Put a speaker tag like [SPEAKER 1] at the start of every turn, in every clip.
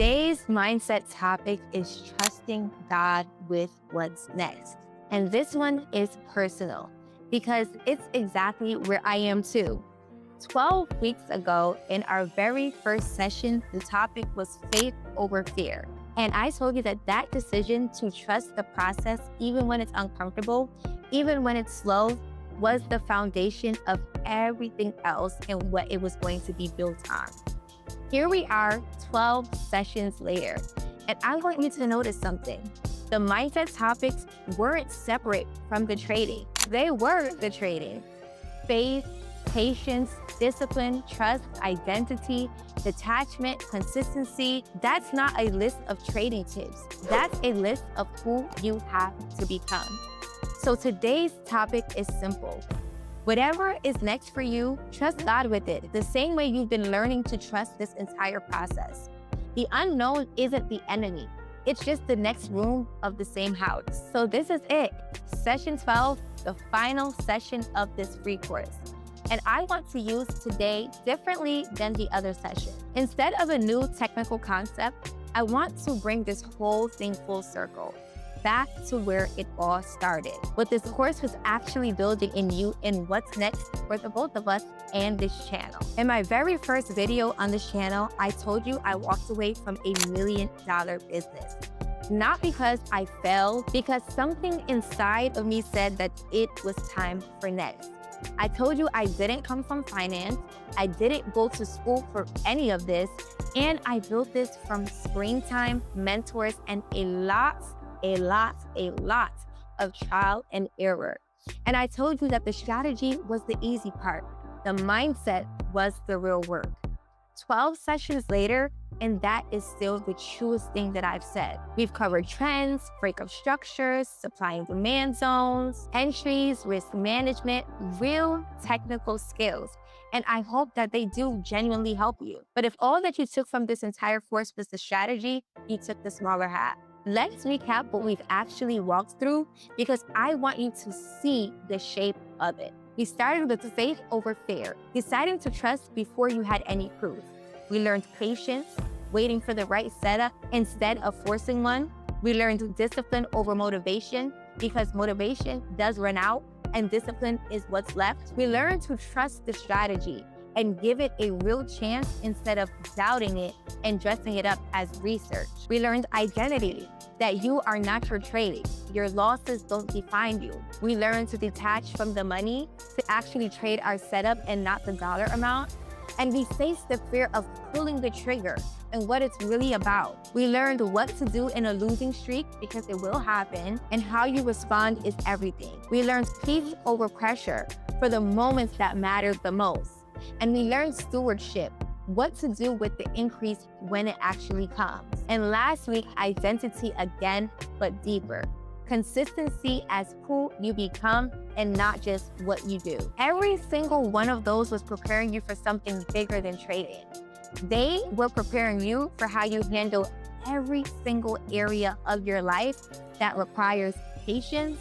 [SPEAKER 1] Today's mindset topic is trusting God with what's next. And this one is personal because it's exactly where I am too. 12 weeks ago, in our very first session, the topic was faith over fear. And I told you that decision to trust the process, even when it's uncomfortable, even when it's slow, was the foundation of everything else and what it was going to be built on. Here we are 12 sessions later, and I want you to notice something. The mindset topics weren't separate from the trading. They were the trading. Faith, patience, discipline, trust, identity, detachment, consistency. That's not a list of trading tips. That's a list of who you have to become. So today's topic is simple. Whatever is next for you, trust God with it, the same way you've been learning to trust this entire process. The unknown isn't the enemy. It's just the next room of the same house. So this is it, session 12, the final session of this free course. And I want to use today differently than the other session. Instead of a new technical concept, I want to bring this whole thing full circle, back to where it all started. What this course was actually building in you and what's next for the both of us and this channel. In my very first video on this channel, I told you I walked away from $1 million business. Not because I failed, because something inside of me said that it was time for next. I told you I didn't come from finance, I didn't go to school for any of this, and I built this from screen time, mentors, and a lot of trial and error. And I told you that the strategy was the easy part. The mindset was the real work. 12 sessions later, and that is still the truest thing that I've said. We've covered trends, breakup structures, supply and demand zones, entries, risk management, real technical skills. And I hope that they do genuinely help you. But if all that you took from this entire course was the strategy, you took the smaller half. Let's recap what we've actually walked through because I want you to see the shape of it. We started with faith over fear, deciding to trust before you had any proof. We learned patience, waiting for the right setup instead of forcing one. We learned discipline over motivation because motivation does run out and discipline is what's left. We learned to trust the strategy and give it a real chance instead of doubting it and dressing it up as research. We learned identity, that you are not your trading. Your losses don't define you. We learned to detach from the money, to actually trade our setup and not the dollar amount. And we faced the fear of pulling the trigger and what it's really about. We learned what to do in a losing streak because it will happen, and how you respond is everything. We learned peace over pressure for the moments that mattered the most. And we learned stewardship, what to do with the increase when it actually comes. And last week, identity again, but deeper. Consistency as who you become and not just what you do. Every single one of those was preparing you for something bigger than trading. They were preparing you for how you handle every single area of your life that requires patience,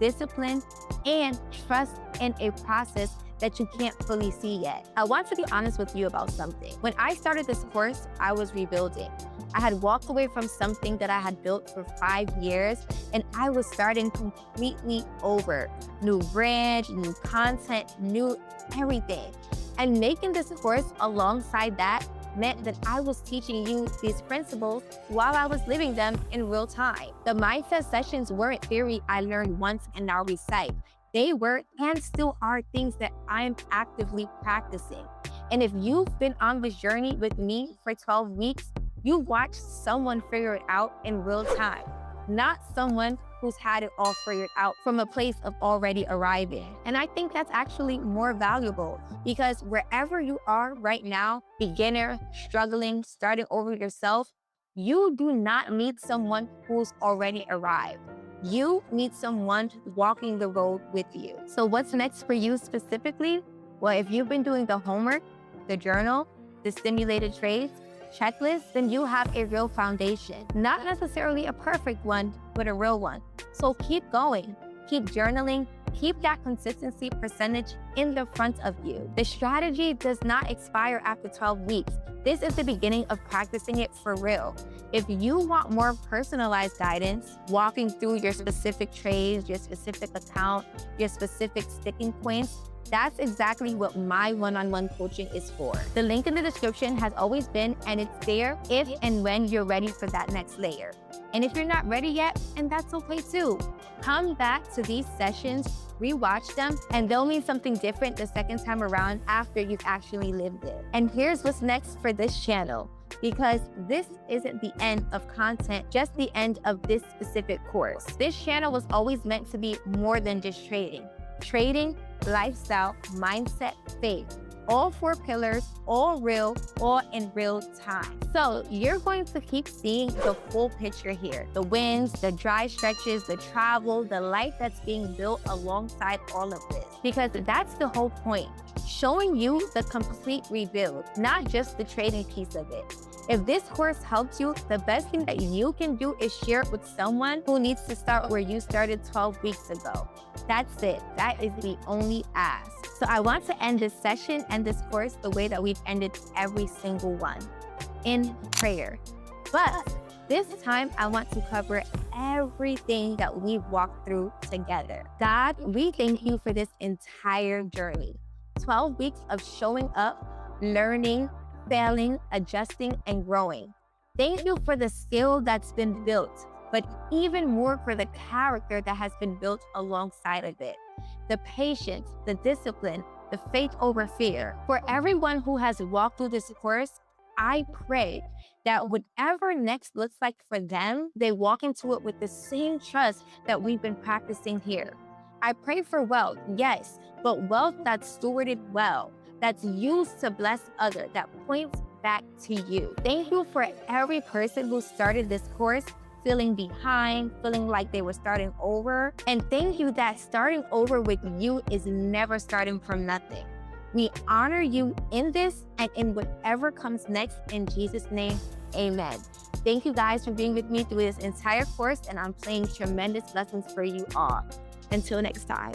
[SPEAKER 1] discipline, and trust in a process that you can't fully see yet. I want to be honest with you about something. When I started this course, I was rebuilding. I had walked away from something that I had built for 5 years, and I was starting completely over. New brand, new content, new everything. And making this course alongside that meant that I was teaching you these principles while I was living them in real time. The mindset sessions weren't theory I learned once and now recite. They were and still are things that I'm actively practicing. And if you've been on this journey with me for 12 weeks, you've watched someone figure it out in real time, not someone who's had it all figured out from a place of already arriving. And I think that's actually more valuable because wherever you are right now, beginner, struggling, starting over yourself, you do not need someone who's already arrived. You need someone walking the road with you. So what's next for you specifically? Well, if you've been doing the homework, the journal, the simulated trades, checklist, then you have a real foundation. Not necessarily a perfect one, but a real one. So keep going, keep journaling, Keep that consistency percentage in the front of you. The strategy does not expire after 12 weeks. This is the beginning of practicing it for real. If you want more personalized guidance, walking through your specific trades, your specific account, your specific sticking points, that's exactly what my one-on-one coaching is for. The link in the description has always been, and it's there if and when you're ready for that next layer. And if you're not ready yet, and that's okay too, come back to these sessions, rewatch them, and they'll mean something different the second time around after you've actually lived it. And here's what's next for this channel, because this isn't the end of content, just the end of this specific course. This channel was always meant to be more than just trading. Trading, lifestyle, mindset, faith. All 4 pillars, all real, all in real time. So you're going to keep seeing the full picture here. The wins, the dry stretches, the travel, the life that's being built alongside all of this. Because that's the whole point. Showing you the complete rebuild, not just the trading piece of it. If this course helps you, the best thing that you can do is share it with someone who needs to start where you started 12 weeks ago. That's it. That is the only ask. So I want to end this session and this course the way that we've ended every single one, in prayer. But this time I want to cover everything that we've walked through together. God, we thank you for this entire journey. 12 weeks of showing up, learning, failing, adjusting, and growing. Thank you for the skill that's been built, but even more for the character that has been built alongside of it. The patience, the discipline, the faith over fear. For everyone who has walked through this course, I pray that whatever next looks like for them, they walk into it with the same trust that we've been practicing here. I pray for wealth, yes, but wealth that's stewarded well, that's used to bless others, that points back to you. Thank you for every person who started this course feeling behind, feeling like they were starting over. And thank you that starting over with you is never starting from nothing. We honor you in this and in whatever comes next. In Jesus' name, amen. Thank you guys for being with me through this entire course, and I'm praying tremendous blessings for you all. Until next time.